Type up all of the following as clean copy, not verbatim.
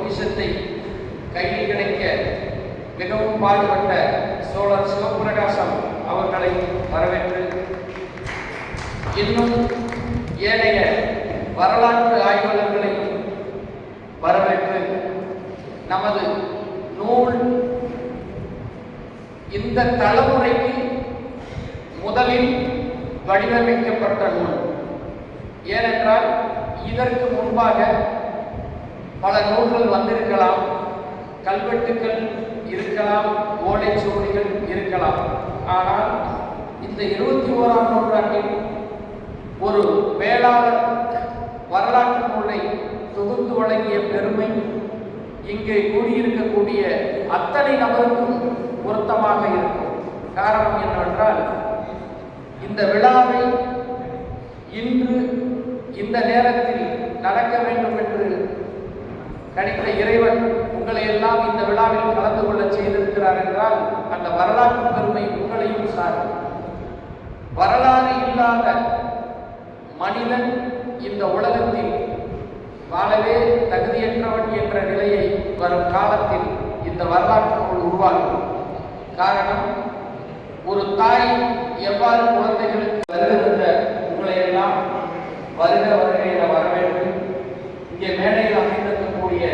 பொக்கிஷத்தை கையில் கிடைக்க மிகவும் பாடுபட்ட சோழர் சிவபிரகாசம் அவர்களை வரவேற்று, இன்னும் ஏனைய வரலாற்று ஆய்வாளர்களையும் வரவேற்று, நமது நூல் இந்த தலைமுறைக்கு முதலில் வடிவமைக்கப்பட்ட நூல். ஏனென்றால் இதற்கு முன்பாக பல நூல்கள் வந்திருக்கலாம், கல்வெட்டுக்கள் இருக்கலாம், ஓலைச்சுவடிகள் இருக்கலாம். ஆனால் இந்த 21ஆம் நூற்றாண்டில் ஒரு வேளாளர் வரலாற்று நூலை தொகுத்து வழங்கிய பெருமை இங்கே கூடியிருக்கக்கூடிய அத்தனை நபருக்கும் பொருத்தமாக இருக்கும். காரணம் என்னவென்றால், இந்த விழாவை இன்று இந்த நேரத்தில் நடக்க வேண்டும் என்று கணித்த இறைவன் உங்களை எல்லாம் இந்த விழாவில் கலந்து கொள்ள செய்திருக்கிறார் என்றால் அந்த வரலாற்று பெருமை உங்களையும் சாரும். வரலாறு இல்லாத மனிதன் இந்த உலகத்தில் வாழவே தகுதியற்றவன் என்ற நிலையை வரும் காலத்தில் இந்த வரலாற்று நூல் உருவாகும். காரணம், ஒரு தாய் எவ்வாறு குழந்தைகளுக்கு வருகின்ற உங்களை எல்லாம் வருக வருக என வரவேற்று இங்கே மேடையில் அமைந்திருக்கக்கூடிய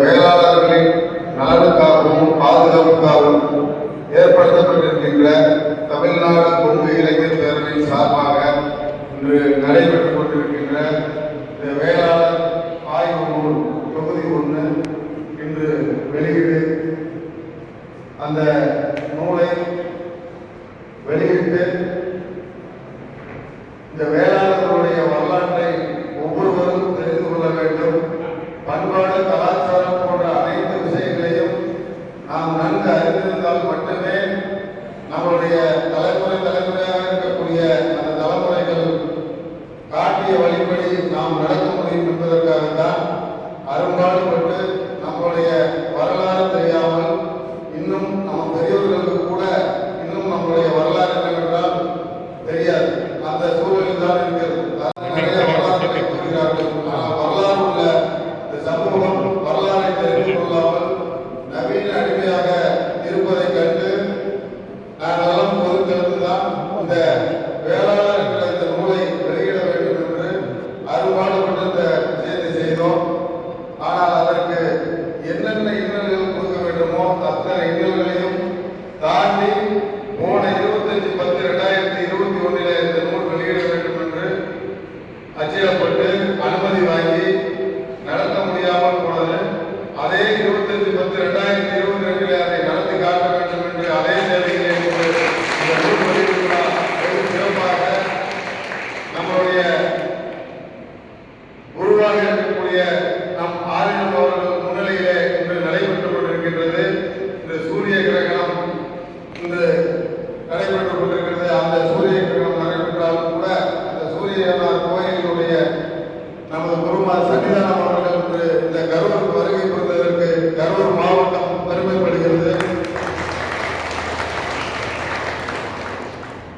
வேளாளர்களின் நலனுக்காகவும் பாதுகாப்புக்காகவும் ஏற்படுத்தப்பட்டிருக்கின்ற தமிழ்நாடு கொங்கு இளைஞர் பேரவையின் சார்பாக இன்று நடைபெற்றுக் கொண்டிருக்கின்ற இந்த வேளாளர் ஆய்வு நூல் தொகுதி 1 இன்று வெளியீடு. அந்த நூலை வெளியிட்டு இந்த வேளாளர்களுடைய வரலாற்றை ஒவ்வொருவரும் தெரிந்து கொள்ள வேண்டும். பண்பாடு, கலாச்சாரம் போன்ற அனைத்து விஷயங்களையும் நாம் நன்கு அறிந்திருந்தால் மட்டுமே நம்மளுடைய தலைமுறையாக இருக்கக்கூடிய அந்த தலைமுறைகள் காட்டிய வழிபடி நாம் நடக்க முடியும் என்பதற்காகத்தான் அரும்பாடுபட்டு நம்மளுடைய வரலாறு தெரியாமல் இன்னும் நம்ம பெரியவர்களுக்கு கூட இன்னும் நம்மளுடைய வரலாறு என்னவென்றால் தெரியாது. அந்த சூழலில் தான்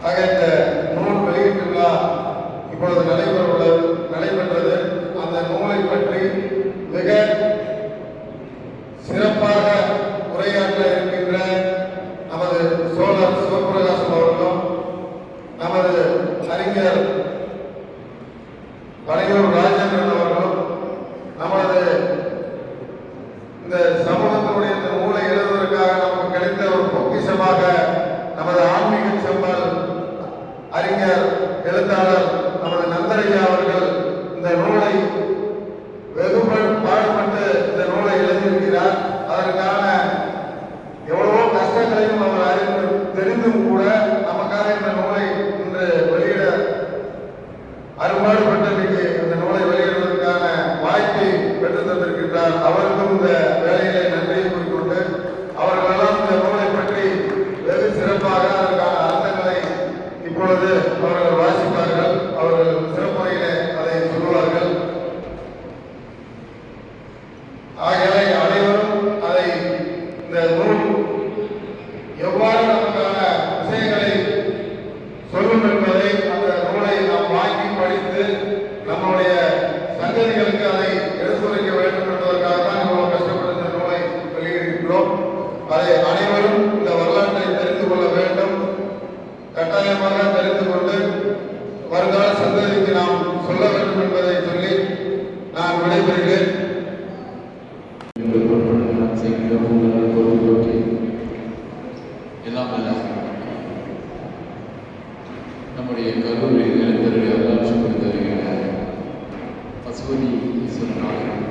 ஆக இந்த நூல் வெளியீட்டு விழா இப்பொழுது நடைபெற்றது. அந்த நூலை பற்றி மிக சிறப்பாக உரையாற்ற இருக்கின்ற நமது சோழர் சிவபிரகாசம் அவர்களும் நமது அறிஞர் வரையூர் ராஜேந்திரன் அவர்களும் நமது இந்த சமூகத்தினுடைய இந்த நூலை எழுதுவதற்காக நமக்கு கிடைத்த ஒரு பொக்கிஷமாக நமது ஆன்மீக செம்மல் அறிஞர் எழுத்தாளர் நமது நந்தரையா அவர்கள் இந்த நூலை வெகு பாடுபட்டு இந்த நூலை எழுதியிருக்கிறார். அதற்கான எவ்வளவோ கஷ்டங்களையும் அவர் அறிந்து தெரிந்தும் கூட நமக்காக இந்த நூலை இன்று வெளியிட அரும்பாடுபட்டு இந்த நூலை வெளியிடுவதற்கான வாய்ப்பை பெற்று தந்திருக்கின்றார். அவருக்கும் இந்த வேலையிலே நன்றியை கூறிக்கொண்டு அவர்களெல்லாம் இந்த நூலை பற்றி வெகு சிறப்பாக அதற்கான அர்த்தங்களை இப்பொழுது அவர்கள் வாசிப்பார்கள். அவர்கள் சிறப்புரையிலே அதை சொல்லுவார்கள். ஆகவே அனைவரும் அதை இந்த நூல் எவ்வாறு நமக்கான விஷயங்களை சொல்லும் என்பதை அந்த நூலை நாம் வாங்கி படித்து நம்முடைய சந்ததிகளுக்கு அதை எடுத்துரைக்க வேண்டும் என்பதற்காக தான் இவ்வளவு கஷ்டப்பட்டு இந்த நூலை வெளியிடுகிறோம். அதை அனைவரும் இந்த வரலாற்றை தெரிந்து கொள்ள வேண்டும். கட்டாயமாக தெரிந்து கொண்டு வருங்கால சந்ததிக்கு நாம் சொல்ல வேண்டும் என்பதை சொல்லி நான் விடைபெறுகிறேன். நம்முடைய கல்லூரி இளைஞருடைய வரலாற்று குறித்து வருகிற பசுபதி ஈஸ்வரன்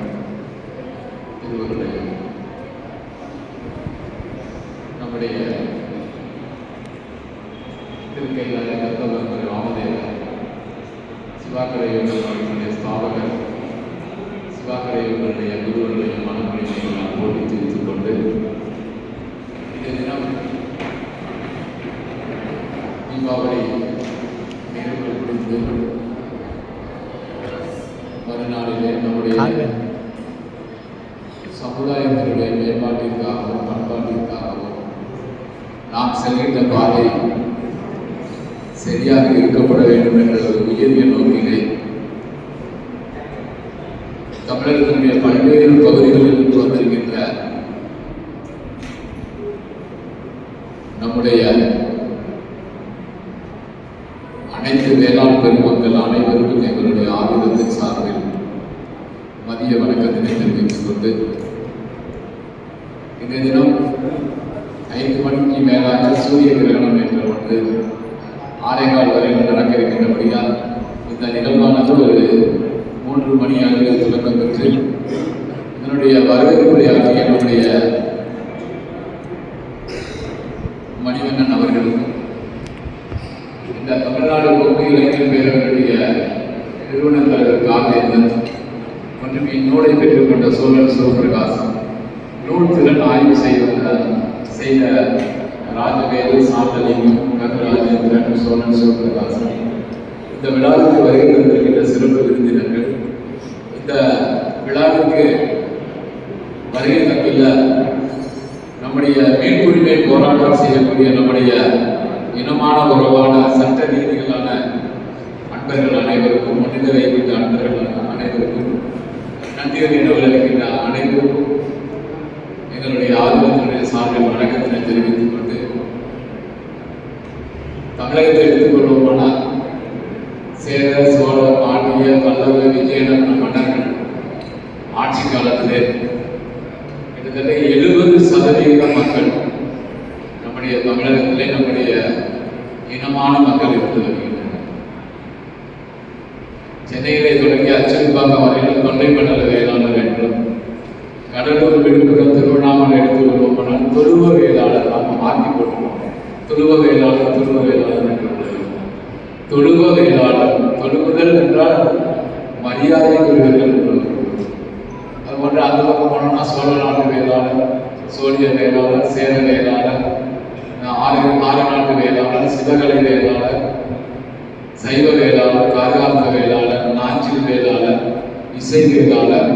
திருவருடைய நம்முடைய திருக்கையிலாய கர்த்தவர் ராமதேவர் சிவாக்கரையுடைய ஸ்தாபகர் சிவாக்கரையுடைய குருவருடைய மனமொழியை நான் போட்டி தெரிவித்துக் கொண்டு இந்த தினம் தீபாவளி நிகழ்வுகள் குறித்து மறுநாளிலே நம்முடைய சமுதாயத்தினுடைய மேம்பாட்டிற்காகவும் பண்பாட்டிற்காகவும் நாம் செல்கின்ற பாதை சரியாக இருக்கப்பட வேண்டும் என்ற ஒரு உயரிய நோக்கிலே தமிழகத்தினுடைய பல்வேறு பகுதிகளில் இருந்து வந்திருக்கின்ற நம்முடைய அனைத்து வேளாண் பெருமக்கள் அனைவருக்கும் எங்களுடைய ஆயுதத்தின் சார்பில் மதிய வணக்கத்தினை தெரிவித்துக் கொண்டு இந்த தினம் 5 மணிக்கு மேலாக சூரிய கிரகணம் என்ற ஒன்று 6:15 வரை நடக்க இருக்கின்றபடியால் இந்த நிகழ்வானது ஒரு 3 மணி அளவில் தொடக்கம் பெற்று இதனுடைய வரவேற்புரையாக என்னுடைய மணிவண்ணன் அவர்களுக்கும் இந்த தமிழ்நாடு கொங்கு இளைஞர் பேரவையுடைய நிறுவனர் தலைவர் காந்தேந்தன் மற்றும் இந்நூலை பெற்றுக்கொண்ட சோழர் சிவபிரகாசம் நூல் திறன் ஆய்வு செய்த ராஜவேலு சாந்தலிங்கம் ராஜேந்திரன் சோழன் சிவபிரகாசம் இந்த விழாவுக்கு வருகை தந்திருக்கின்ற சிறப்பு விருந்தினர்கள் இந்த விழாவுக்கு வருகை தந்துள்ள நம்முடைய மீள்குடிமை போராட்டம் செய்யக்கூடிய நம்முடைய இனமான உறவான சட்ட நீதிகளான அன்பர்கள் அனைவருக்கும் மனித வைக்கின்ற அன்பர்கள் அனைவருக்கும் நன்றிகளை நவலளிக்கின்ற அனைவருக்கும் எங்களுடைய ஆதரத்தினுடைய சார்பில் வணக்கத்தினை தெரிவித்துக் கொண்டு தமிழகத்தை எடுத்துக்கொள்வோமானால் சேர சோழ பாண்டிய பல்லவ விஜயநகர மன்னர்கள் ஆட்சி காலத்திலே கிட்டத்தட்ட 70% மக்கள் நம்முடைய தமிழகத்திலே நம்முடைய இனமான மக்கள் இருந்து வருகின்றனர். சென்னையிலே தொடங்கி அச்சடிப்பாக்கம் வரையிலும் தொண்டைமண்டல வேளாளர் என்றும் கடலூர் விழுப்புரம் திருவண்ணாமலை எடுத்துக்கொள்வோம் துருவ வேளாளர் நாம் மாற்றி போட்டுவோம். துருவ வேளாளர் என்று தொழுவ வேளாளர் தொழுவுதல் என்றால் மரியாதைக்குரியவர்கள் என்று. அதுபோன்று அந்த பக்கம் போனோம்னா சோழ நாட்டு வேளாளர், சோழிய வேளாளர், சேர வேளாளர், ஆறு நாட்டு வேளாளர், சிவகலை வேளாளர், சைவ வேளாளர், கார்காந்த வேளாளர், நாஞ்சில் வேளாளர், இசை வேளாளர்,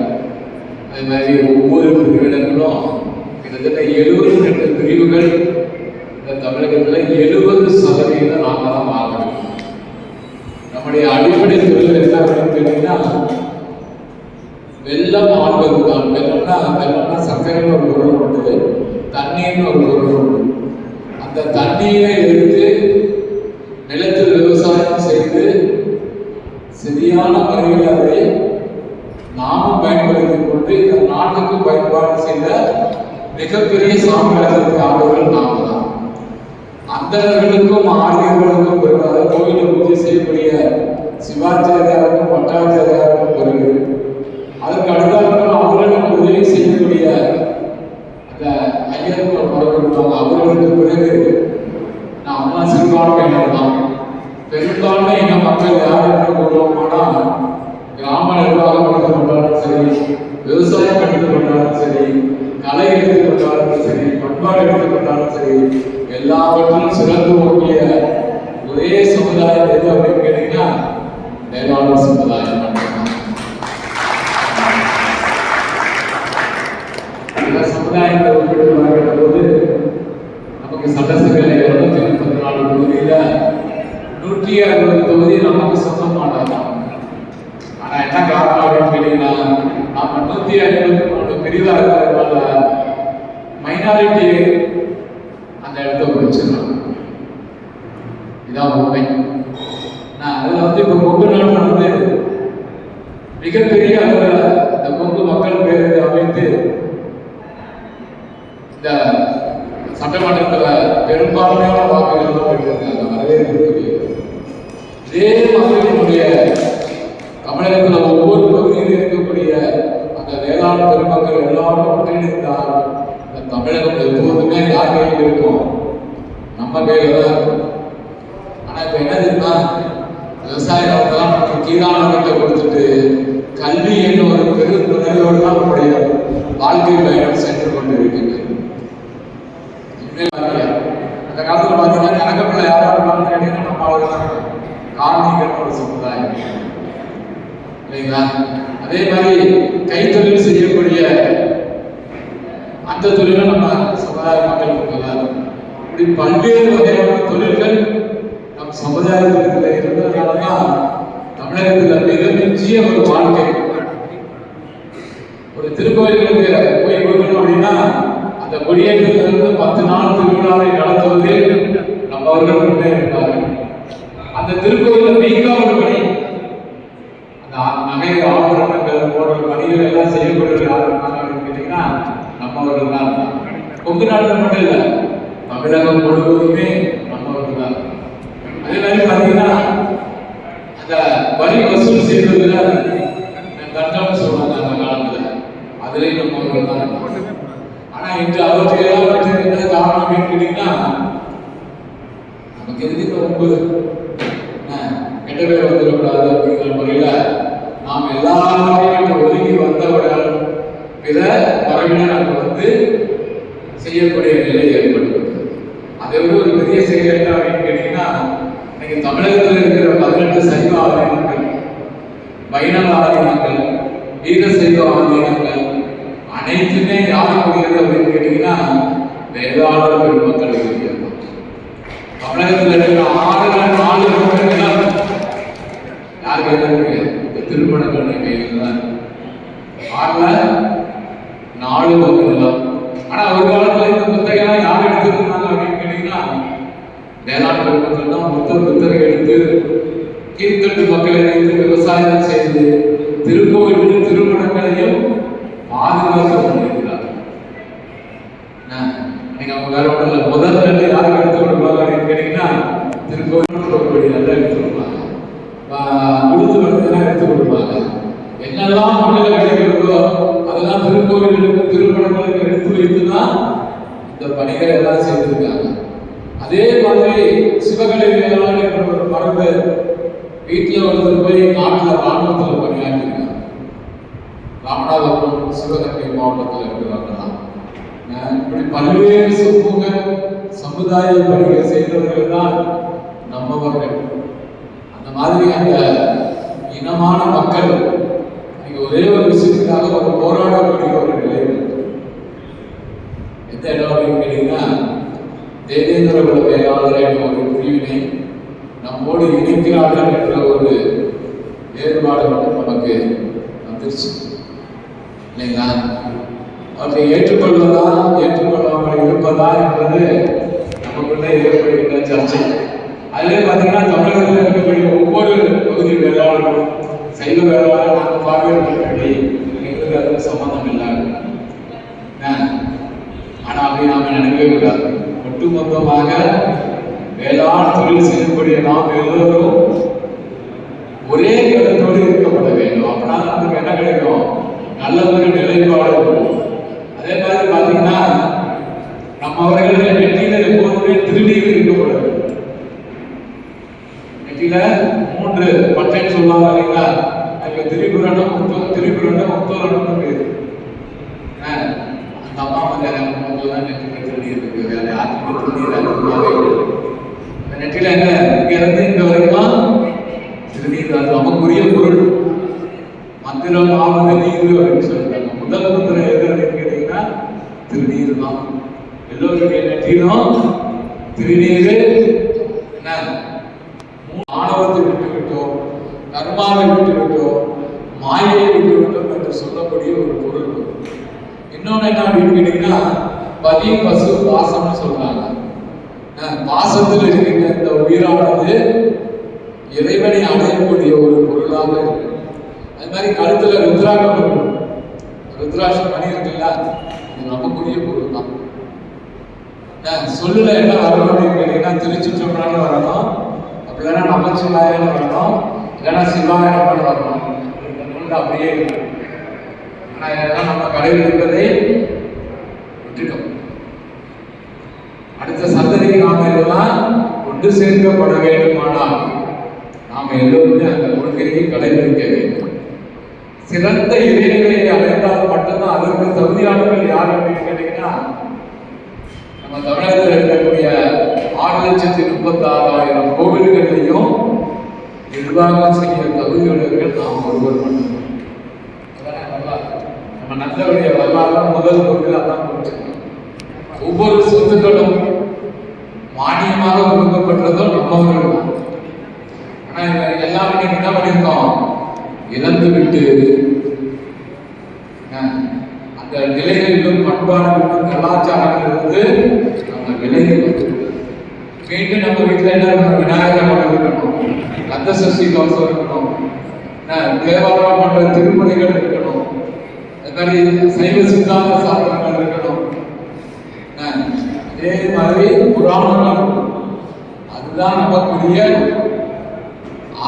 அது மாதிரி ஒவ்வொரு பிரிவினர்களும் கிட்டத்தட்ட 72 பிரிவுகள் இந்த தமிழகத்தில் 70% நாங்கள் தான் வாங்குறோம். நம்முடைய அடிப்படை தொழில் என்ன அப்படின்னு கேட்டீங்கன்னா வெள்ளம் ஆள்வது தான். வெள்ளம்னா சர்க்கரைன்னு ஒரு பொருள் உண்டு, தண்ணீர்னு ஒரு பொருள் உண்டு. அந்த தண்ணீரை எடுத்து நிலத்தில் விவசாயம் செய்து சரியான முறையில் அதை நாமும் பயன்படுத்திக் கொண்டு இந்த நாட்டுக்கு பயன்பாடு செய்த மிகப்பெரிய சாமியாளர்களுக்கு ஆளுகள் நாம தான். அந்தவர்களுக்கும் ஆரியர்களுக்கும் பெறுவது கோயிலை பூஜை செய்யக்கூடிய சிவாச்சாரியாருக்கும் பட்டாச்சாரியாருக்கும் பெறுவது, அதற்கு அடுத்தாலும் அவர்களுக்கு உதவி செய்யக்கூடிய அந்த ஐயர்கள் கொடுப்பாங்க. அவர்களுக்கு பிறகு நாம் சிறுபான்மை தான். பெரும்பான்மை இன மக்கள் யார் என்று கூறுவோமானால் கிராம நிர்வாகம் எடுத்துக்கொண்டாலும் சரி, விவசாயம் எடுத்துக்கொண்டாலும் சரி, கலை எடுத்துக்கொண்டாலும் சரி, பண்பாடு எடுத்துக்கொண்டாலும் சரி, எல்லாவற்றும் சிறந்து ஓங்கிய ஒரே சமுதாயம் எது அப்படின்னு கேட்டீங்கன்னா வேளாளர் சமுதாயம் மட்டும்தான். இந்த சமுதாயத்தை ஒப்பிட்டு பார்க்கிற போது நமக்கு சட்டசபையில 234 தொகுதியில 160 தொகுதி நமக்கு சொந்தமானதான். ஆனா என்ன காரணம் அப்படின்னு கேட்டீங்கன்னா நாம 153 பிரிவா இருக்கிறதுனால மைனாரிட்டி அந்த இடத்த பிடிச்சிடலாம். இதான் உண்மை. அதுல இப்ப கொங்கு நாடு மிகப்பெரிய அளவுல இந்த கொங்கு மக்கள் பேருந்து அமைத்து இந்த சட்டமன்றத்தில் பெரும்பான்மையான வாக்குகள் தான் பெற்றிருக்காங்க. வரவேற்கக்கூடிய இதே மக்களுடைய தமிழகத்தில் ஒவ்வொரு பகுதியில் இருக்கக்கூடிய அந்த வேளாண் பெருமக்கள் எல்லாரும் ஒன்றிணைந்தால் இந்த தமிழகம் எப்போதுமே யார் கையில் இருக்கும்? நம்ம கையில தான் இருக்கும். ஆனா இப்ப என்ன தெரியுமா, விவசாயத்தெல்லாம் நமக்கு கீழான கட்டை கொடுத்துட்டு கல்வி என்ற ஒரு பெரும் துணையோடு தான் நம்முடைய வாழ்க்கை பயணம் சென்று கொண்டிருக்கிறது. அந்த காலத்துல பார்த்தீங்கன்னா கணக்கப்பிள்ளை யாரும் கேட்டீங்கன்னா நம்ம அவர்கள் காரணிகள் ஒரு சமுதாயம் இல்லைங்களா? அதே மாதிரி கைத்தொழில் செய்யக்கூடிய அந்த தொழிலை நம்ம சமுதாய மக்கள் இருக்கலாம். இப்படி பல்வேறு வகையான தொழில்கள் நம் சமுதாயத்தில் இருந்ததுனாலதான் தமிழகத்தில் மிக மிஞ்சிய ஒரு வாழ்க்கை. ஒரு திருக்கோயிலுக்கு போய் கொடுக்கணும் அப்படின்னா அந்த கொடியேற்றத்திலிருந்து 10 நாள் திருவிழாவை நடத்துவதே நம்ம அவர்கள் கொண்டே இருந்தார்கள். அந்த திருக்கோயில மெய்காவல் பணி, அந்த நகை ஆபரணங்கள் போன்ற பணிகள் எல்லாம் செய்யப்படுறது யார் இருந்தாங்க அப்படின்னு கேட்டீங்கன்னா நம்ம அவர்கள் தான் இருந்தாங்க. கொங்கு நாட்டில் மட்டும் இல்லை, தமிழகம் முழுவதுமே நம்ம அவர்கள் தான். அதே மாதிரி பார்த்தீங்கன்னா அந்த வரி வசூல் செய்வதில் கட்டணம் சொல்றாங்க அந்த காலத்துல, அதுலேயும் நம்ம அவர்கள் தான் இருந்தாங்க. ஆனா இன்று அவற்றையெல்லாம் என்ன காரணம் அப்படின்னு கேட்டீங்கன்னா நமக்கு எதுக்கு ரொம்ப கெட்ட பேர் வந்துடக்கூடாது அப்படிங்கிற முறையில நாம் எல்லாரையும் ஒதுங்கி வந்தவுடன் பிற மரபினர் செய்யக்கூடிய நிலை ஏற்படுகிறது. அதை விட ஒரு பெரிய செயல் என்ன அப்படின்னு கேட்டீங்கன்னா இன்னைக்கு தமிழகத்தில் இருக்கிற 18 சைவ ஆதீனங்கள், வைணவ ஆதீனங்கள், வீர சைவ ஆதீனங்கள் அனைத்துமே யாருக்குரியது அப்படின்னு கேட்டீங்கன்னா வேளாளர் பெருமக்களுக்கு உரியது. தமிழகத்தில் இருக்கிற 4 யார் கையில் இருக்கு? திருமணக்கண்ணை கையில் தான். 4 பங்குலாம். ஆனா ஒரு காலத்துல இந்த புத்தகம் யார் எடுத்திருந்தாங்க அப்படின்னு கேட்டீங்கன்னா வேளாண் பெருமக்கள் தான் புத்தகம் எடுத்து கீழ்த்தட்டு மக்களை வைத்து விவசாயம் செய்து திருக்கோயில் திருமணங்களையும் பாதுகாக்க பண்ணியிருக்கிறார். நீங்க அவங்க வேற ஒன்றும் இல்லை, முதல் ரெண்டு யாருக்கு எடுத்து கொடுப்பாங்க அப்படின்னு கேட்டீங்கன்னா திருக்கோயில் நல்லா எடுத்து கொடுப்பாங்க, உழுது வந்ததுலாம் எடுத்து கொடுப்பாங்க. என்னெல்லாம் மண்ணில் கிடைக்கிறதோ அதெல்லாம் திருக்கோயிலுக்கு திருமணங்களுக்கு எடுத்து வைத்துதான் இந்த பணிகளை எல்லாம் செய்திருக்காங்க. அதே மாதிரி சிவகலை வேளாண் என்ற ஒரு மரபு வீட்டில் ஒருத்தர் போய் நாட்டில் ராணுவத்தில் பணியாற்றிருக்காங்க. ராமநாதபுரம் சிவகங்கை மாவட்டத்தில் இருக்கிறாங்கலாம். இப்படி பல்வேறு சமூக சமுதாய பணிகள் செய்தவர்கள் தான் நம்மவர்கள். அந்த மாதிரி அந்த இனமான மக்கள் நீங்க ஒரே ஒரு விஷயத்துக்காக ஒரு போராடக்கூடிய ஒரு நிலை. எந்த இடம் அப்படின்னு கேட்டீங்கன்னா தேவேந்திர குல வேளாளர் என்ற ஒரு பிரிவினை நம்மோடு இருக்கிறார்கள் என்ற ஒரு வேறுபாடு மட்டும் நமக்கு வந்துருச்சு இல்லைங்களா? அவற்றை ஏற்றுக்கொள்வதா ஏற்றுக்கொள்ளாமல் இருப்பதா என்பது நமக்குள்ளே ஏற்படுகின்ற சர்ச்சை. அதிலே பார்த்தீங்கன்னா தமிழகத்தில் இருக்கக்கூடிய ஒவ்வொரு பகுதி வேளாளர்களும் சைவ வேளாளர் நாங்கள் பார்வையிடப்படி எங்களுக்கு அதுக்கு சம்பந்தம் இல்லாது. ஆனால் அப்படி நாம் நினைக்கவே கூடாது. ஒட்டுமொத்தமாக வேளாண் தொழில் செய்யக்கூடிய நாம் எல்லோரும் ஒரே கருத்தோடு இருக்கப்பட வேண்டும். அப்படின்னா நமக்கு என்ன கிடைக்கும்? நல்ல ஒரு நிலைப்பாடு இருக்கும். அதே மாதிரி பார்த்தீங்கன்னா நம்ம அவர்களுடைய நெற்றியில எப்போதுமே திருநீர் இருக்கக்கூடாது. நெற்றியில 3 பட்டைன்னு சொல்லுவாங்க இல்லைங்களா? அதுக்கு திரிபுரண்டம் முத்தோரணம் பேரு. அந்த அம்மா வந்து தான் நெற்றியில திருநீர் இருக்கு. வேற யாருக்கும் திருநீர் அதிகமாகவே நெற்றியில என்ன இங்க இருந்து இங்க வரைக்கும் திருநீர். அது நமக்குரிய பொருள். மந்திரம் ஆவது நீர் அப்படின்னு சொல்றாங்க. முதல் முத்திரை எது அப்படின்னு கேட்டீங்கன்னா திருநீர் தான். எல்லோருடைய நெற்றியிலும் திருநீர். என்ன ஆணவத்தை விட்டுவிட்டோம், கர்மாவை விட்டுவிட்டோம், மாயையை விட்டுவிட்டோம் என்று சொல்லக்கூடிய ஒரு பொருள். இன்னொன்னு என்ன அப்படின்னு கேட்டீங்கன்னா பதி பசு பாசம்னு சொல்றாங்க. பாசத்தில் இருக்கின்ற இந்த உயிரானது இறைவனை அடையக்கூடிய ஒரு பொருளாக இருக்கு. அது மாதிரி கழுத்துல ருத்ராட்சம் இருக்கும். ருத்ராட்சம் மணி இருக்குல்ல, இது நமக்குரிய பொருள் தான். சொல்லுல என்ன வரணும் அப்படின்னு கேட்டீங்கன்னா திருச்சிற்றம்பலம்னு வரணும், அப்படி இல்லைன்னா நமச்சிவாயன்னு வரணும், இல்லைன்னா சிவாயனம்னு வரணும். இந்த நூல் அப்படியே இருக்கு. ஆனால் இதெல்லாம் நம்ம கடையில் இருப்பதை விட்டுட்டோம். அடுத்த சந்ததிக்கு நாம இதெல்லாம் கொண்டு சேர்க்கப்பட வேண்டுமானால் நாம எல்லோருமே அந்த கொள்கையை கடைபிடிக்க வேண்டும். சிறந்த இறைநிலையை அடைந்தால் மட்டும்தான் அதற்கு தகுதியானவர்கள் யார் அப்படின்னு கேட்டீங்கன்னா நம்ம தமிழகத்தில் இருக்கக்கூடிய 6,36,000 கோவில்களையும் நிர்வாகம் செய்ய தகுதியுள்ளவர்கள் நாம் ஒருவர் மட்டும். நம்ம நல்லவருடைய வரலாறு முதல் கோவில் அதான் கொடுத்துருக்கோம். ஒவ்வொரு சொத்துக்களும் மானியமாக கொடுக்கப்பட்டதும் நம்மவர்கள் தான். ஆனா எல்லாம் என்ன பண்ணியிருக்கோம்? இழந்து விட்டு அந்த நிலைகளிலும் பண்பாடுகளிலும் கலாச்சாரங்களிலிருந்து நம்ம விலகி வந்து மீண்டும் நம்ம வீட்டில் என்ன இருக்கணும்? விநாயகர் மடம் இருக்கணும், கந்த சஷ்டி கவசம் இருக்கணும், தேவாரம் பண்ற திருப்பணிகள் இருக்கணும், அது மாதிரி சைவ சித்தாந்த சாஸ்திரங்கள் இருக்கணும், அதே மாதிரி புராணங்கள். அதுதான் நமக்குரிய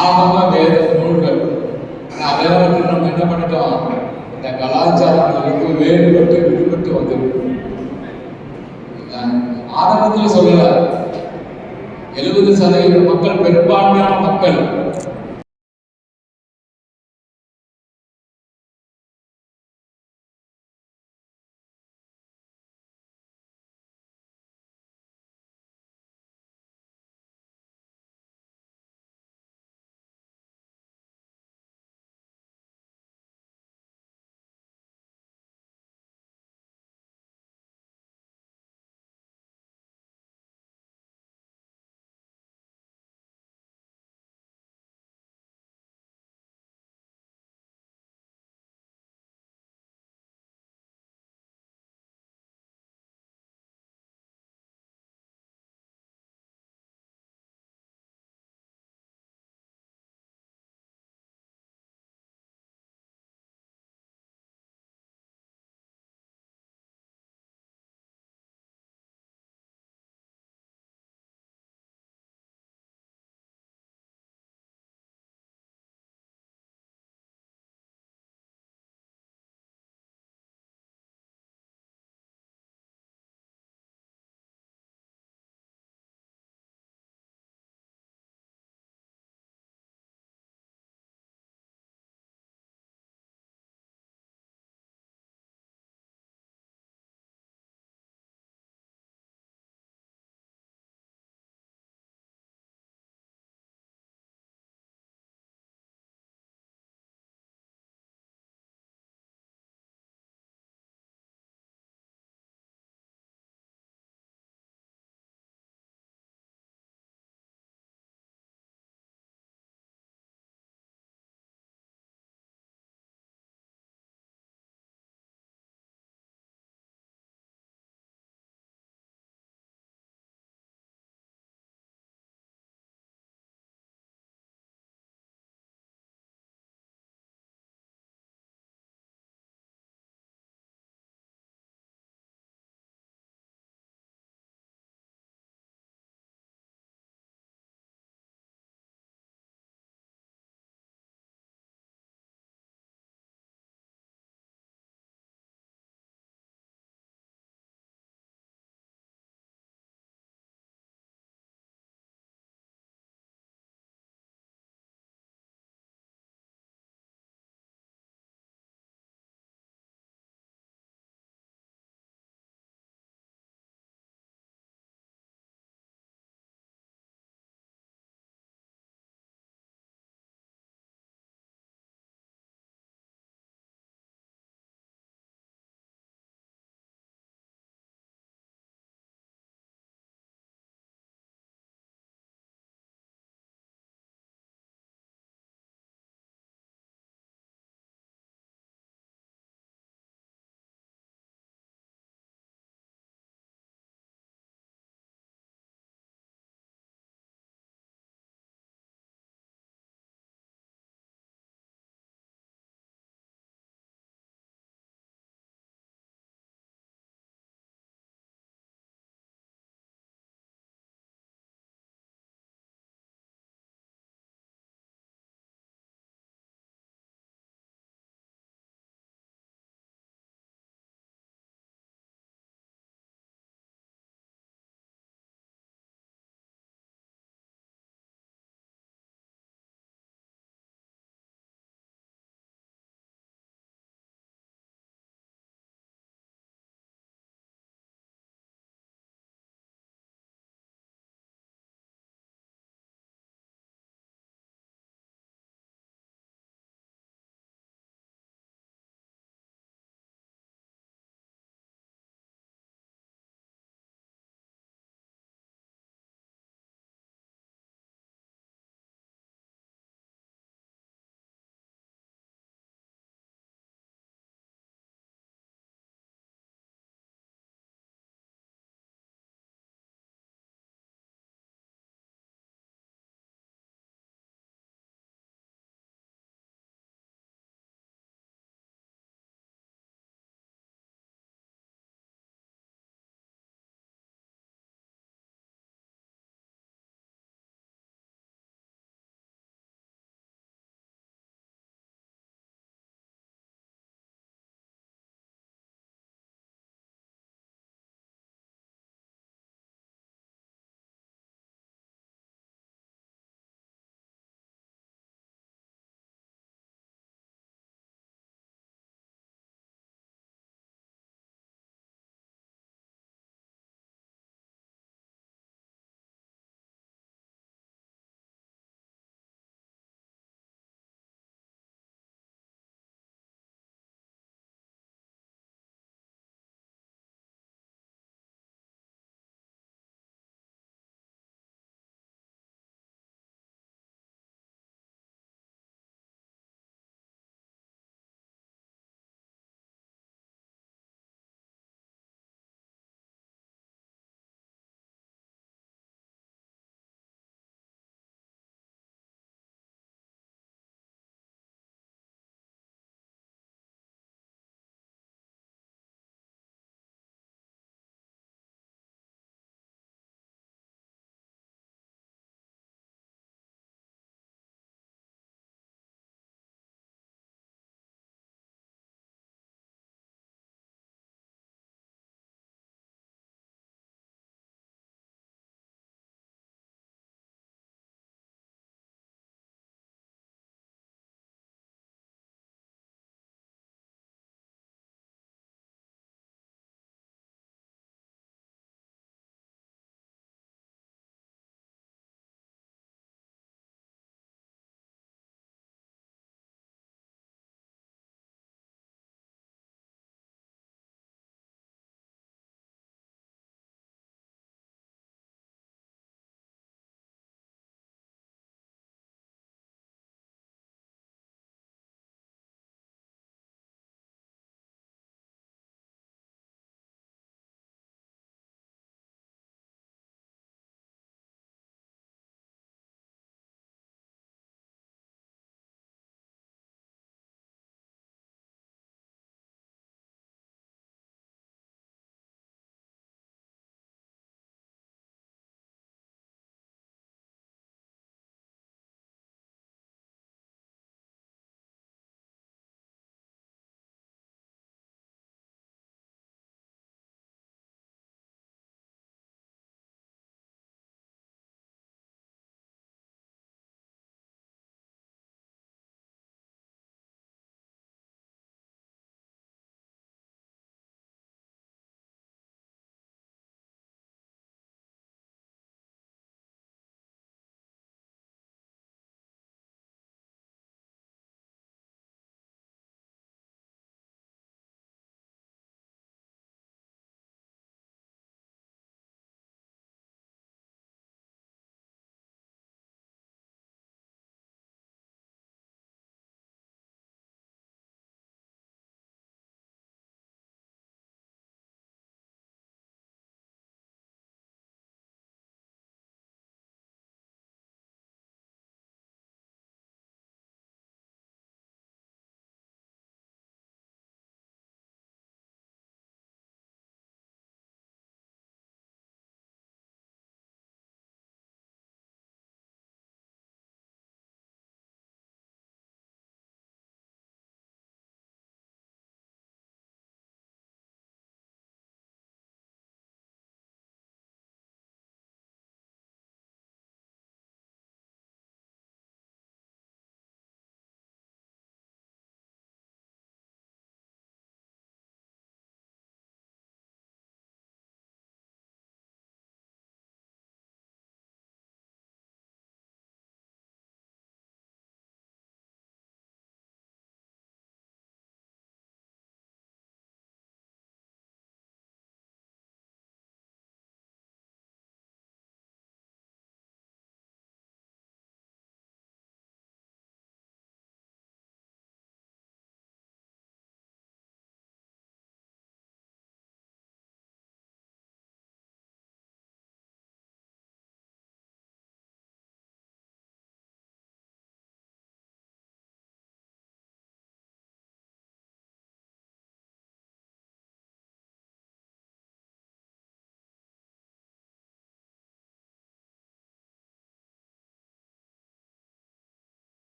ஆகம வேத நூல்கள். அதெல்லாம் வந்து நம்ம என்ன பண்ணிட்டோம்? இந்த கலாச்சாரங்களுக்கு வேறுபட்டு விடுபட்டு வந்துடும். ஆரம்பத்தில் சொல்லல, 70% மக்கள், பெரும்பான்மையான மக்கள்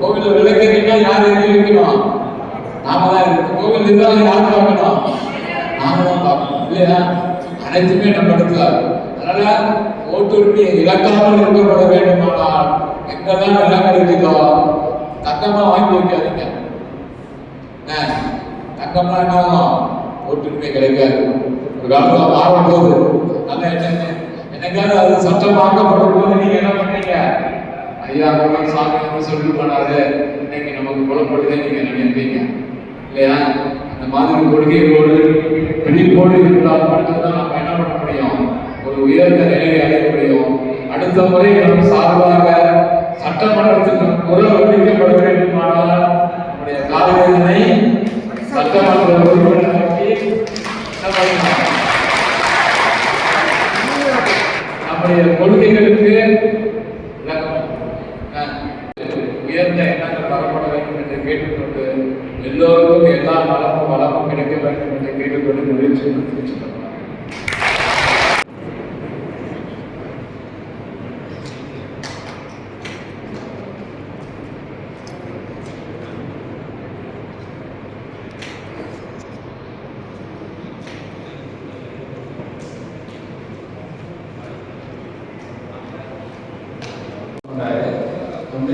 கோவிலில் விளக்கேற்றினா யார் எங்கே வைக்கணும்? நாம தான் இருக்கணும். கோவில் இருந்தாலும் யார் பார்க்கணும்? நாம தான் பார்க்கணும் இல்லையா? அனைத்துமே நம்ம இடத்துல. அதனால ஓட்டுரிமை இழக்காமல் இருக்கப்பட வேண்டுமானால் எங்கெல்லாம் நிலம் இருக்குதோ தங்கமா வாங்கி வைக்காதீங்க. தங்கம்னா என்ன? ஓட்டுரிமை கிடைக்காது. ஒரு காலத்துல மாறும் போது நல்ல என்னைக்காவது அது சட்டமாக்கப்படும் போது நீங்க என்ன பண்ணீங்க? ஐயா கூட சாமி சொல்லி போனாரு, இன்னைக்கு நமக்கு புலப்படுதே நீங்க நினைப்பீங்க இல்லையா? அந்த மாதிரி கொள்கைகளோடு பிடிப்போடு இருந்தால் மட்டும்தான் நம்ம என்ன பண்ண முடியும்? ஒரு உயர்ந்த நிலையை அடைய முடியும். அடுத்த முறை நம்ம சார்பாக சட்டமன்றத்துக்கு குரல் ஒழிக்கப்பட வேண்டுமானால் நம்முடைய காலவேதனை சட்டமன்ற உறுப்பினர் நம்முடைய கொள்கைகளுக்கு உயர்ந்த எண்ணங்கள் வரப்பட வேண்டும் என்று கேட்டுக்கொண்டு எல்லோருக்கும் எல்லா நலமும் வளமும் கிடைக்க வேண்டும் என்று கேட்டுக்கொண்டு நிகழ்ச்சியை முடிச்சுக்கொள்ளலாம்.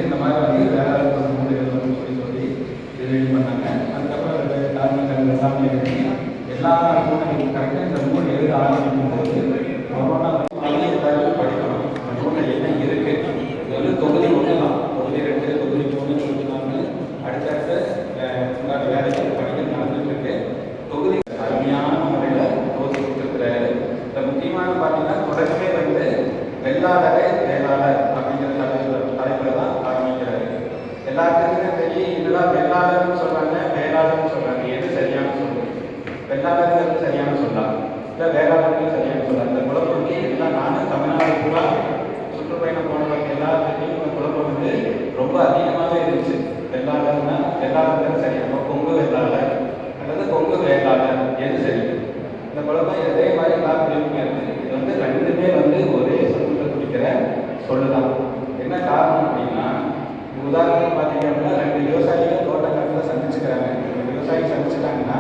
இந்த மாதிரி வந்து வேற மூலைகள் சொல்லி இது ரெடி பண்ணாங்க. அதுக்கப்புறம் காரணங்கள் எல்லாமே இருக்கு. எல்லா நூல்களும் கரெக்டாக இந்த நூல் எழுத ஆரம்பிக்கும் போது கொரோனா படிக்கணும். நூலில் என்ன இருக்கு? இது வந்து தொகுதி 1 தான், தொகுதி 2, தொகுதி 3 சொல்லினாங்க. அடுத்தடுத்த வேலைகள் பணிகள் நடந்துட்டு இருக்கு. தொகுதி அருமையான முறையில் தொகுதி கொடுத்துருக்கிறாரு. இந்த முக்கியமான பார்த்தீங்கன்னா தொடக்கமே வந்து வெள்ளாளரே வேளாளர் அப்படிங்கிற தலைப்பில் தான் ஆரம்பிக்கிறாரு. எல்லாத்துக்குமே தெரியும், இதெல்லாம் வெள்ளாளர்னு சொல்றாங்க, வேளாளர்னு சொல்றாங்க. எது சரியான சொல்லு? வெள்ளாளர்கள் சரியான சொல்லா இல்லை வேளாளர்கள் சரியான சொல்லா? இந்த குழப்பம் எல்லாம் நானும் தமிழ்நாடு பூரா சுற்றுப்பயணம் போனவங்க எல்லாத்துலேயும் இந்த குழப்பம் வந்து ரொம்ப அதிகமாகவே இருந்துச்சு. வெள்ளாளர்னா வெள்ளாளர்கள் சரியான கொங்கு வெள்ளாளர் அல்லது கொங்கு வேளாளர் எது சரி? இந்த குழப்பம் இதே மாதிரி எல்லாத்துலேயுமே இருக்குது. இது வந்து ரெண்டுமே வந்து ஒரே சொல்லுல குறிக்கிற சொல்லுதான். என்ன காரணம் அப்படின்னா, உதாரணத்துக்கு பார்த்தீங்க அப்படின்னா 2 விவசாயிகள் தோட்டக்காட்டில் சந்திச்சுக்கிறாங்க. விவசாயி சந்திச்சுட்டாங்கன்னா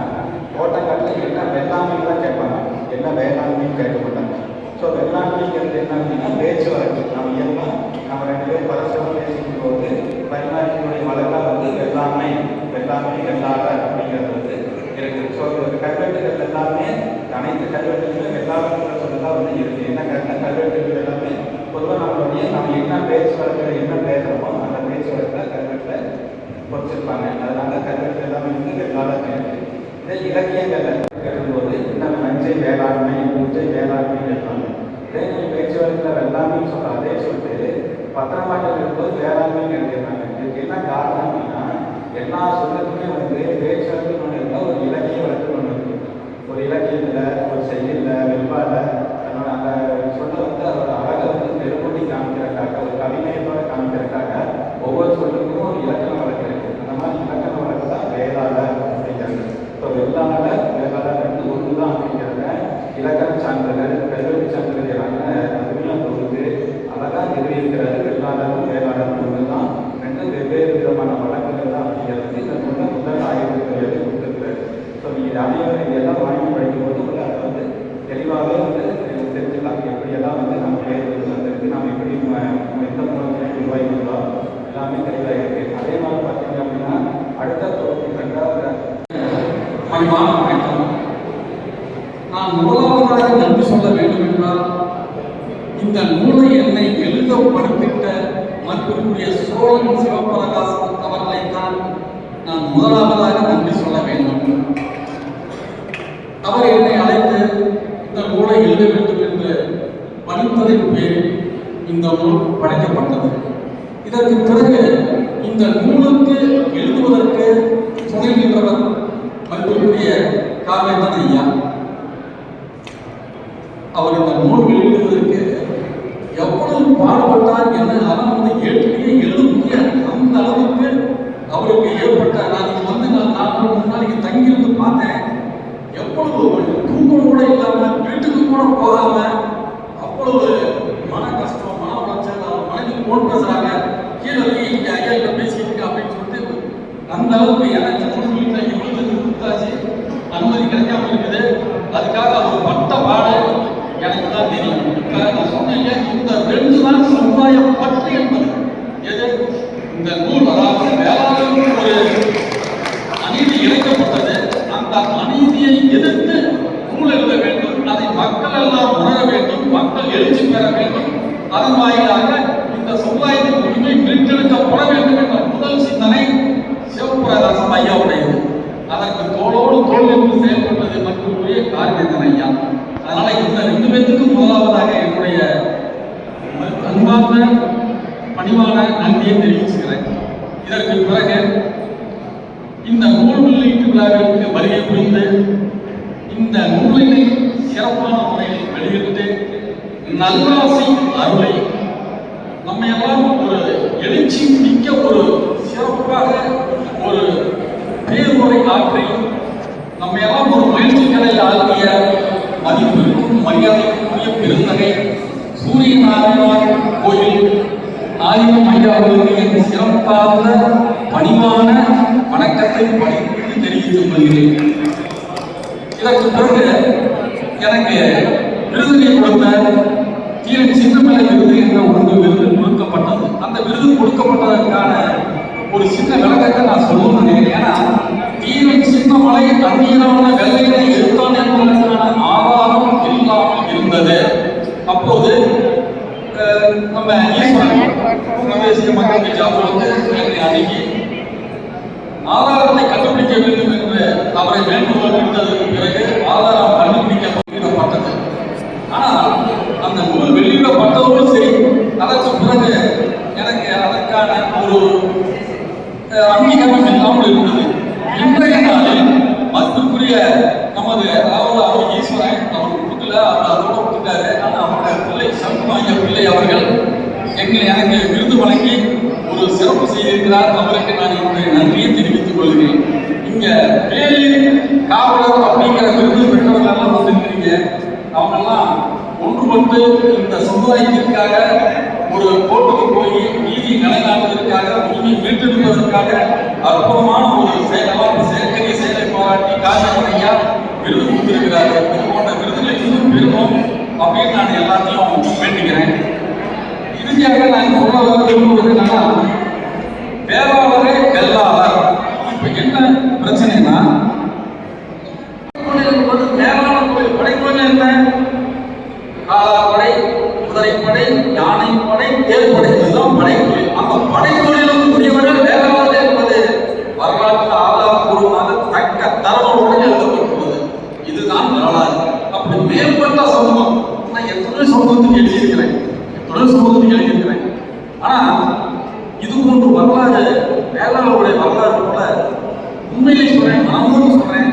தோட்டக்காட்டில் என்ன வெள்ளாமைன்னு தான் கேட்பாங்க, என்ன வேளாண்மைன்னு கேட்க மாட்டாங்க. ஸோ வெள்ளாண்மைங்கிறது என்ன அப்படின்னா பேச்சுவார்த்தை. நம்ம இயல்பாக நம்ம 2 பேரும் பரஸ்பரம் பேசிக்கும் போது பரிமாற்றக்கூடிய வழக்காக வந்து வெள்ளாமை வெள்ளாளர் அப்படிங்கிறது வந்து இருக்குது. ஸோ கல்வெட்டுகள் எல்லாமே அனைத்து கல்வெட்டுகளுமே வெள்ளாளர்கள் சொல்லலாம் வந்து இருக்குது. என்ன கல்வெட்டுகள் எல்லாமே பொதுவாக நம்ம என்ன பேச்சு வழக்கில் என்ன பேசுகிறோமோ அந்த பேச்சு வழக்கில் கல்வெட்டில் பொறிச்சிருப்பாங்க. அதனால கல்வெட்டு எல்லாமே வந்து வெள்ளாளர் இருக்குது. இதே இலக்கியங்கள் எழுதும்போது இந்த நஞ்சை வேளாண்மை, பூஞ்சை வேளாண்மை எழுதுவாங்க. இதே நீங்கள் பேச்சு வழக்கில் வெள்ளாமைன்னு சொல்கிற அதே சொல்லிட்டு பத்திரமாட்டல் இருக்கும்போது வேளாண்மைன்னு எழுதிடுறாங்க. இதுக்கு என்ன காரணம் அப்படின்னா, எல்லா சொல்லுக்குமே வந்து பேச்சு வழக்குன்னு ஒன்று இருந்தால் ஒரு இலக்கிய வழக்குன்னு ஒன்று இருக்குது. ஒரு இலக்கியத்தில், ஒரு செய்யல, வெள்பாவில் அதனோட அந்த சொல்ல வந்து அதோட அழகை வந்து பெருமொழி காமிக்கிறதுக்காக, ஒரு கவிநயத்தோட காமிக்கிறதுக்காக ஒவ்வொரு சொல்லுக்கும் ஒரு இலக்கண வழக்கு இருக்குது. அந்த மாதிரி இலக்கண வழக்கு தான் வேளாளர் அப்படிங்கிறது. ஸோ வெள்ளாளர் வேளாளர் வந்து ஒன்று தான் அப்படிங்கிறத இலக்கண சான்றிதழ், கல்வெட்டு சான்றிதழ் எல்லாமே அதுமையாக தொகுத்து அழகாக நிர்வகிக்கிறது. வெள்ளாளரும் வேளாளரும் ஒன்று தான், 2 வெவ்வேறு விதமான வழக்குகள் தான் அப்படிங்கிறது இந்த முதல் ஆய்வுகள் கொடுத்துருக்குறாரு. ஸோ நீங்கள் அனைவரும் இதெல்லாம் வாங்கி படிக்கும்போது கூட அதை வந்து தெளிவாகவே வந்து தெரிஞ்சுக்கலாம். எப்படியெல்லாம் வந்து நம்ம பேர் வந்துருக்கு, நம்ம எப்படி எந்த மூலத்தில் உருவாக்கிக்கிறோம் எல்லாமே தெளிவாக இருக்குது. அதே மாதிரி பார்த்தீங்க அப்படின்னா அடுத்த தொகுதி 2வது பணிவான வணக்கம். நான் முதலாவதாக நன்றி சொல்ல வேண்டும் என்றால், இந்த நூலை என்னை எழுத படிப்பிட்ட மதிப்பிற்குரிய சோழன் சிவபிரகாசன் அவர்களைத்தான் நான் முதலாவதாக நன்றி சொல்ல வேண்டும். அவர் என்னை அழைத்து இந்த நூலை எழுத வேண்டும் என்று பணித்ததின் பேரில் இந்த நூல் படைக்கப்பட்டது. இதற்கு பிறகு இந்த நூலுக்கு எழுதுவதற்கு துணை நின்றவர் மதிப்பிற்குரிய காவேந்தன் ஐயா. அவர் இந்த நூல் வெளியிடுவதற்கு எவ்வளவு பாடுபட்டார் என்ன அவன் வந்து ஏற்றிலேயே எழுத முடியாது. அந்த அளவுக்கு அவருக்கு ஏற்பட்ட, நான் வந்து நான் 4 நாளைக்கு தங்கியிருந்து பார்த்தேன். எவ்வளவு தூக்கம் கூட இல்லாம, வீட்டுக்கு கூட போகாம, அவ்வளவு மன கஷ்டம், மன உளைச்சல். அவர் மனைவி போன் பேசுறாங்க, கீழே ஐயா பேசிக்கிட்டு அளவுக்கு எனக்கு வீட்டில் 25 கொடுத்தாச்சு, அனுமதி கிடைக்காம இருக்குது. அதுக்காக அவர் பட்ட பாடு எனக்கு தான் தெரியும். நான் சொன்னேன், இந்த 2 தான் சமுதாய பற்று என்பது. எது இந்த நூல், அதாவது வேளாண்மை ஒரு அநீதி இழைக்கப்பட்டது, அந்த அநீதியை எதிர்த்து நூல் எழுத வேண்டும், அதை மக்கள் எல்லாம் உணர வேண்டும், மக்கள் எழுச்சி பெற வேண்டும், அதன் வாயிலாக இந்த சமுதாயத்தின் உரிமை மீட்டெடுக்கப்பட வேண்டும் என்ற முதல் சிந்தனை சிவபிரகாசம் ஐயாவுடையது. அதற்கு தோளோடு தோல் என்று செயல்பட்டது மற்றொரு காரியத்தன் ஐயா. அதனால இந்த 2 பேருக்கும் முதலாவதாக என்னுடைய அன்பார்ந்த பணிவான நன்றியை தெரிவிச்சுக்கிறேன். இதற்கு பிறகு இந்த நூல் வெளியீட்டு விழாவிற்கு வருகை புரிந்து இந்த நூலினை சிறப்பான முறையில் வெளியிட்டு நல்லாசி அருளை நம்ம எல்லாம் ஒரு எழுச்சி மிக்க ஒரு சிறப்பாக ஒரு பேருரை ஆற்றி நம்ம எல்லாம் ஒரு முயற்சிகளை ஆற்றிய மதிப்பிற்கும் மரியாதைக்குரிய பெருந்தகை சூரிய நாராயணர் கோயில் ஆயிரம் ஐயாவுக்கு என் சிறப்பார்ந்த பணிவான வணக்கத்தை படித்து தெரிவித்துக் கொள்கிறேன். இதற்கு பிறகு எனக்கு விருதுகளை கொடுத்த தீரன் சின்னமலை விருது என்ற ஒரு விருது கொடுக்கப்பட்டது. அந்த விருது கொடுக்கப்பட்டதற்கான ஒரு சின்ன விளக்கத்தை நான் சொல்லணும்னு நினைக்கிறேன். ஏன்னா தீரன் சின்னமலை தண்ணீரான வெள்ளையினை எடுத்தான் என்பதற்கான ஆதாரம் இல்லாமல் இருந்தது. அப்போது நம்ம தேசிய மக்கள் ஜாபுக்கு அணுகி ஆதாரத்தை கண்டுபிடிக்க வேண்டும் என்று அவரை வேண்டுகோள் விடுத்ததற்கு பிறகு ஆதாரம் கண்டுபிடிக்கப்பட்டது. ஆனால் அந்த நூல் வெளியிடப்பட்டதோடு சரி, அதற்கு பிறகு எனக்கு அதற்கான ஒரு அங்கீகாரம் இல்லாமல் இருந்தது. இன்றைய நாளில் மதிப்புக்குரிய நமது அதாவது அவர் ஈஸ்வரன் அவர் கொடுக்கல, அவர் அதோட கொடுத்தாரு. ஆனால் அவருடைய பிள்ளை சண்முக பிள்ளை அவர்கள் எனக்கு விருது வழங்கி ஒரு சிறப்பு செய்திருக்கிறார். அவருக்கு நான் என்னுடைய நன்றியை தெரிவித்துக் கொள்கிறேன். இங்க வேலூர் காவலர் அப்படிங்கிற விருது பெற்றவர்கள் எல்லாம் வந்திருக்கிறீங்க. அவங்கெல்லாம் ஒன்றுபட்டு இந்த சமுதாயத்திற்காக ஒரு கோர்ட்டுக்கு போய் நீதி நிலைநாட்டுவதற்காக உரிமை மீட்டெடுப்பதற்காக அற்புதமான ஒரு செயலாளர் செயற்கரிய செயலை பாராட்டி காசியா விருது கொடுத்திருக்கிறார்கள். இது போன்ற விருதுகளை இன்னும் பெறுவோம் அப்படின்னு நான் எல்லாத்தையும் வேண்டுகிறேன். இறுதியாக நான் சொல்ல விரும்புவது என்னன்னா, வேளாளரே வெள்ளாளர். இப்ப என்ன பிரச்சனைனா, வேளாளர் கோயில் படைக்கோயில் என்ன? காலாப்படை, குதிரைப்படை, யானைப்படை, தேர்ப்படை, இதுதான் படைக்கோயில். அந்த படைக்கோயிலுக்கு உரியவர்கள் வேளாளர் என்பது வரலாற்று ஆதாரப்பூர்வமாக தக்க தரவுடன் எழுதப்பட்டுள்ளது. இதுதான் வரலாறு. அப்படி மேம்பட்ட சமூகம் நான் எத்தனை சமூகத்துக்கு எழுதியிருக்கிறேன், ஆனா இது போன்ற வரலாறு வேளாளருடைய வரலாறு போல உண்மையிலே சொல்றேன், மனமும் சொல்றேன்,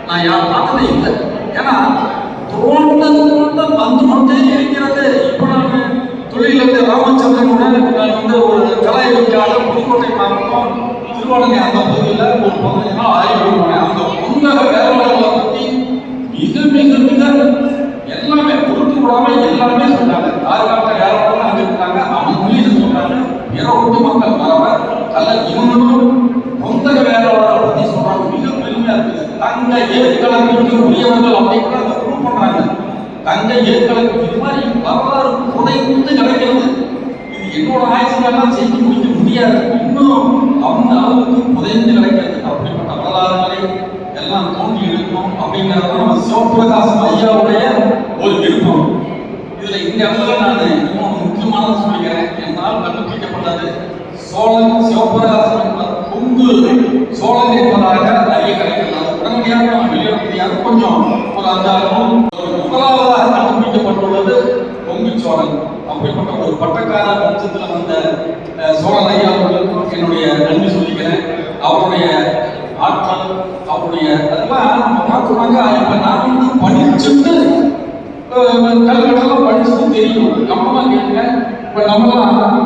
நான் யார் பார்த்ததே இல்லை. ஏன்னா தோண்ட வந்து கொண்டே இருக்கிறது. இப்ப நான் தொழிலிருந்து ராமச்சந்திரனுடன் நான் ஒரு கலைக்காக புதுக்கோட்டை மாவட்டம் திருவாரூர் அந்த பகுதியில் ஒரு 15 நாள் ஆய்வு பண்ணேன். அந்த பொங்கல வேளாளர்களை பற்றி மிக மிக மிக எல்லாமே பொருட்டு விடாம எல்லாருமே சொன்னாங்க. ஆறுகாட்ட வேளாளர்கள் அங்கே இருக்காங்க, அவங்களும் இது சொல்றாங்க. பிற ஒட்டு மக்கள் மரபர் அல்ல, இவங்களும் பொங்கல வேளாளரை பற்றி சொல்றாங்க. மிக பெருமையா இருக்குது. தங்க ஏற்கலத்திற்கு உரியவர்கள் அப்படிங்கிற அதை ப்ரூவ் பண்றாங்க. தங்க ஏற்கலத்து இது மாதிரி வரலாறு புதைந்து கிடைக்கிறது. இது என்னோட ஆய்வுகளெல்லாம் செய்து முடிக்க முடியாது. இன்னும் அந்த அளவுக்கு புதைந்து கிடைக்கிறது. அப்படிப்பட்ட வரலாறுகளை எல்லாம் தோண்டி இருக்கும் அப்படிங்கிறது நம்ம சிவபிரகாசம் ஐயாவுடைய ஒரு விருப்பம். இதுல இந்த இடத்துல நான் இன்னும் முக்கியமானது சொல்லிக்கிறேன். என்னால் கண்டுபிடிக்கப்பட்டது சோழன் சிவபிரகாசம் என்பது கொங்கு சோழன் என்பதாக அறிய கிடைக்கிறது. உடனடியாக நம்ம வெளியிட முடியாது. கொஞ்சம் ஒரு 5-6 முதலாவதாக கண்டுபிடிக்கப்பட்டுள்ளது கொங்கு சோழன். அப்படிப்பட்ட ஒரு பட்டக்கார வம்சத்தில் வந்த சோழன் ஐயா அவர்களுக்கும் என்னுடைய நன்றி சொல்லிக்கிறேன். அவருடைய ஆற்றல், அவருடைய அதெல்லாம் நம்ம பார்க்கறாங்க. இப்ப நான் வந்து படிச்சுட்டு கல்வெட்டெல்லாம் படிச்சுட்டு தெரியும். கம்மமா கேட்க இப்ப நம்மளாம்